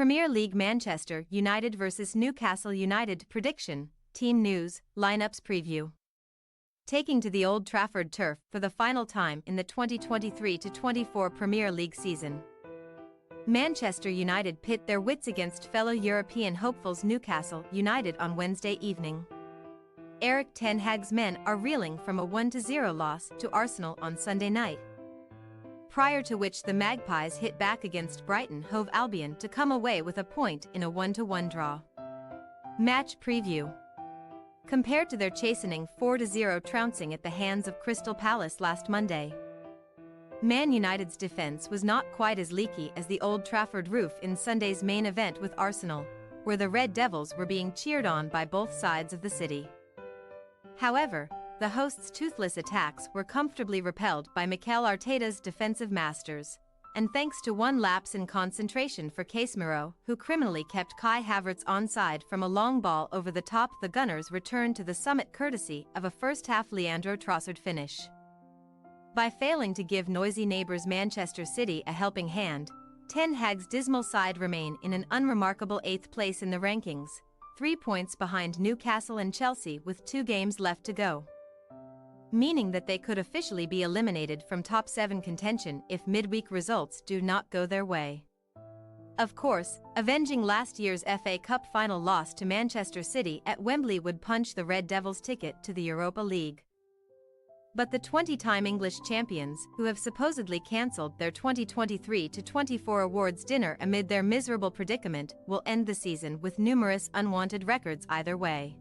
Premier League Manchester United vs Newcastle United prediction, team news, lineups preview. Taking to the Old Trafford turf for the final time in the 2023-24 Premier League season. Manchester United pit their wits against fellow European hopefuls Newcastle United on Wednesday evening. Erik ten Hag's men are reeling from a 1-0 loss to Arsenal on Sunday night, prior to which the Magpies hit back against Brighton Hove Albion to come away with a point in a 1-1 draw. Match preview. Compared to their chastening 4-0 trouncing at the hands of Crystal Palace last Monday, Man United's defense was not quite as leaky as the Old Trafford roof in Sunday's main event with Arsenal, where the Red Devils were being cheered on by both sides of the city. However, the hosts' toothless attacks were comfortably repelled by Mikel Arteta's defensive masters, and thanks to one lapse in concentration for Casemiro, who criminally kept Kai Havertz onside from a long ball over the top, the Gunners returned to the summit courtesy of a first-half Leandro Trossard finish. By failing to give noisy neighbours Manchester City a helping hand, Ten Hag's dismal side remain in an unremarkable 8th place in the rankings, 3 points behind Newcastle and Chelsea with 2 games left to go, meaning that they could officially be eliminated from top 7 contention if midweek results do not go their way. Of course, avenging last year's FA Cup final loss to Manchester City at Wembley would punch the Red Devils' ticket to the Europa League. But the 20-time English champions, who have supposedly cancelled their 2023-24 awards dinner amid their miserable predicament, will end the season with numerous unwanted records either way.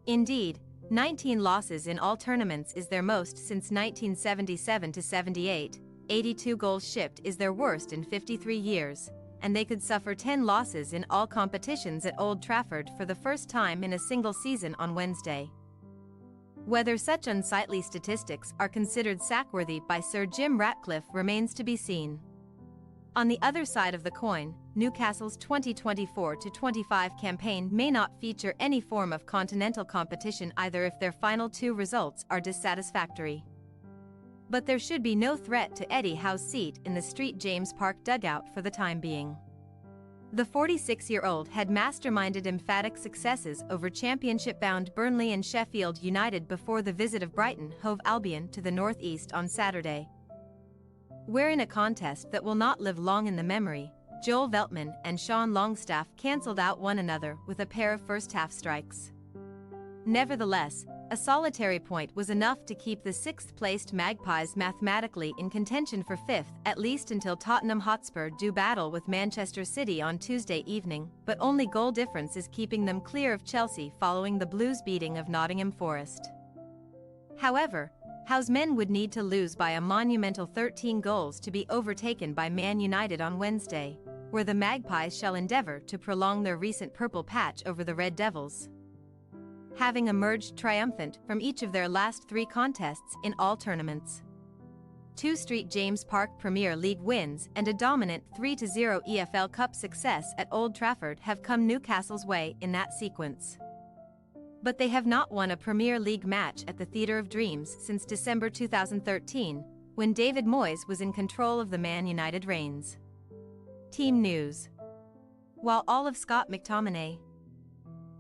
Indeed, 19 losses in all tournaments is their most since 1977-78, 82 goals shipped is their worst in 53 years, and they could suffer 10 losses in all competitions at Old Trafford for the first time in a single season on Wednesday. Whether such unsightly statistics are considered sackworthy by Sir Jim Ratcliffe remains to be seen. On the other side of the coin, Newcastle's 2024-25 campaign may not feature any form of continental competition either if their final 2 results are dissatisfactory. But there should be no threat to Eddie Howe's seat in the St James Park dugout for the time being. The 46-year-old had masterminded emphatic successes over championship-bound Burnley and Sheffield United before the visit of Brighton Hove Albion to the northeast on Saturday, where in a contest that will not live long in the memory, Joel Veltman and Sean Longstaff cancelled out one another with a pair of first-half strikes. Nevertheless, a solitary point was enough to keep the 6th-placed Magpies mathematically in contention for 5th, at least until Tottenham Hotspur do battle with Manchester City on Tuesday evening, but only goal difference is keeping them clear of Chelsea following the Blues' beating of Nottingham Forest. However, Howe's men would need to lose by a monumental 13 goals to be overtaken by Man United on Wednesday, where the Magpies shall endeavour to prolong their recent purple patch over the Red Devils, having emerged triumphant from each of their last 3 contests in all tournaments. 2 St James Park Premier League wins and a dominant 3-0 EFL Cup success at Old Trafford have come Newcastle's way in that sequence. But they have not won a Premier League match at the Theatre of Dreams since December 2013, when David Moyes was in control of the Man United reins. Team news. While all of Scott McTominay,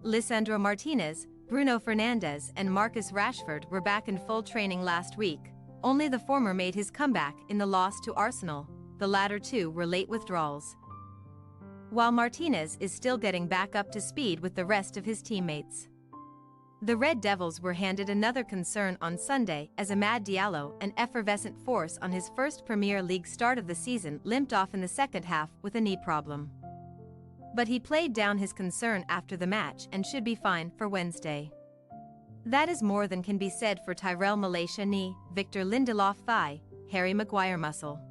Lisandro Martinez, Bruno Fernandes and Marcus Rashford were back in full training last week, only the former made his comeback in the loss to Arsenal, the latter 2 were late withdrawals, while Martinez is still getting back up to speed with the rest of his teammates. The Red Devils were handed another concern on Sunday as Amad Diallo, an effervescent force on his first Premier League start of the season, limped off in the second half with a knee problem. But he played down his concern after the match and should be fine for Wednesday. That is more than can be said for Tyrell Malacia knee, Victor Lindelof thigh, Harry Maguire muscle,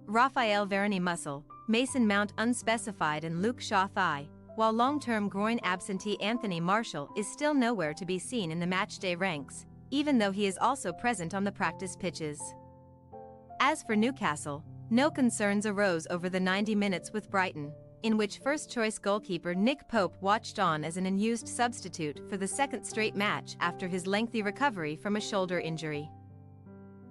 Raphael Varane muscle, Mason Mount unspecified and Luke Shaw thigh, while long-term groin absentee Anthony Martial is still nowhere to be seen in the matchday ranks, even though he is also present on the practice pitches. As for Newcastle, no concerns arose over the 90 minutes with Brighton, in which first-choice goalkeeper Nick Pope watched on as an unused substitute for the 2nd straight match after his lengthy recovery from a shoulder injury.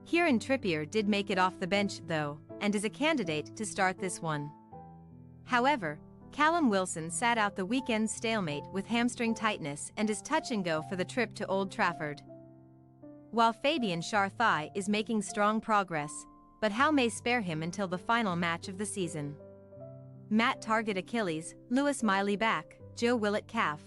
Kieran Trippier did make it off the bench though, and is a candidate to start this one. However, Callum Wilson sat out the weekend's stalemate with hamstring tightness and is touch and go for the trip to Old Trafford. While Fabian Schär is making strong progress, but Howe may spare him until the final match of the season. Matt Targett Achilles, Lewis Miley back, Joe Willett calf.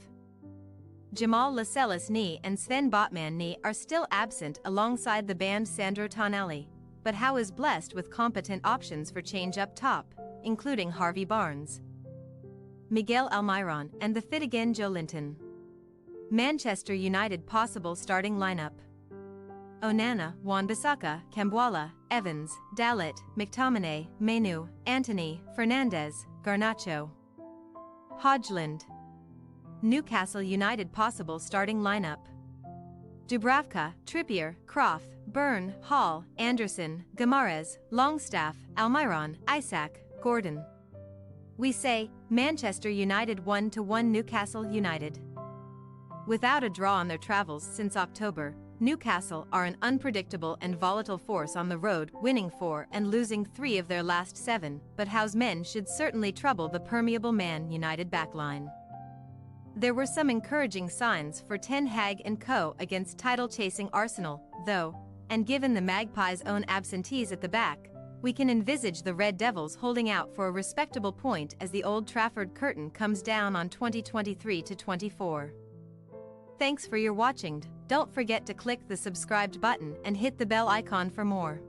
Jamal Lascelles knee and Sven Botman knee are still absent alongside the banned Sandro Tonelli, but Howe is blessed with competent options for change up top, including Harvey Barnes, Miguel Almiron and the fit again Joe Linton. Manchester United possible starting lineup: Onana, Wan-Bissaka, Kambwala, Evans, Dalot, McTominay, Mainu, Antony, Fernandes, Garnacho, Højlund. Newcastle United possible starting lineup: Dubravka, Trippier, Croft, Byrne, Hall, Anderson, Guimaraes, Longstaff, Almiron, Isak, Gordon. We say, Manchester United 1-1 Newcastle United. Without a draw on their travels since October, Newcastle are an unpredictable and volatile force on the road, winning 4 and losing 3 of their last 7, but Howe's men should certainly trouble the permeable Man United backline. There were some encouraging signs for Ten Hag and co. against title-chasing Arsenal, though, and given the Magpies' own absentees at the back, we can envisage the Red Devils holding out for a respectable point as the Old Trafford curtain comes down on 2023-24. Thanks for your watching. Don't forget to click the subscribed button and hit the bell icon for more.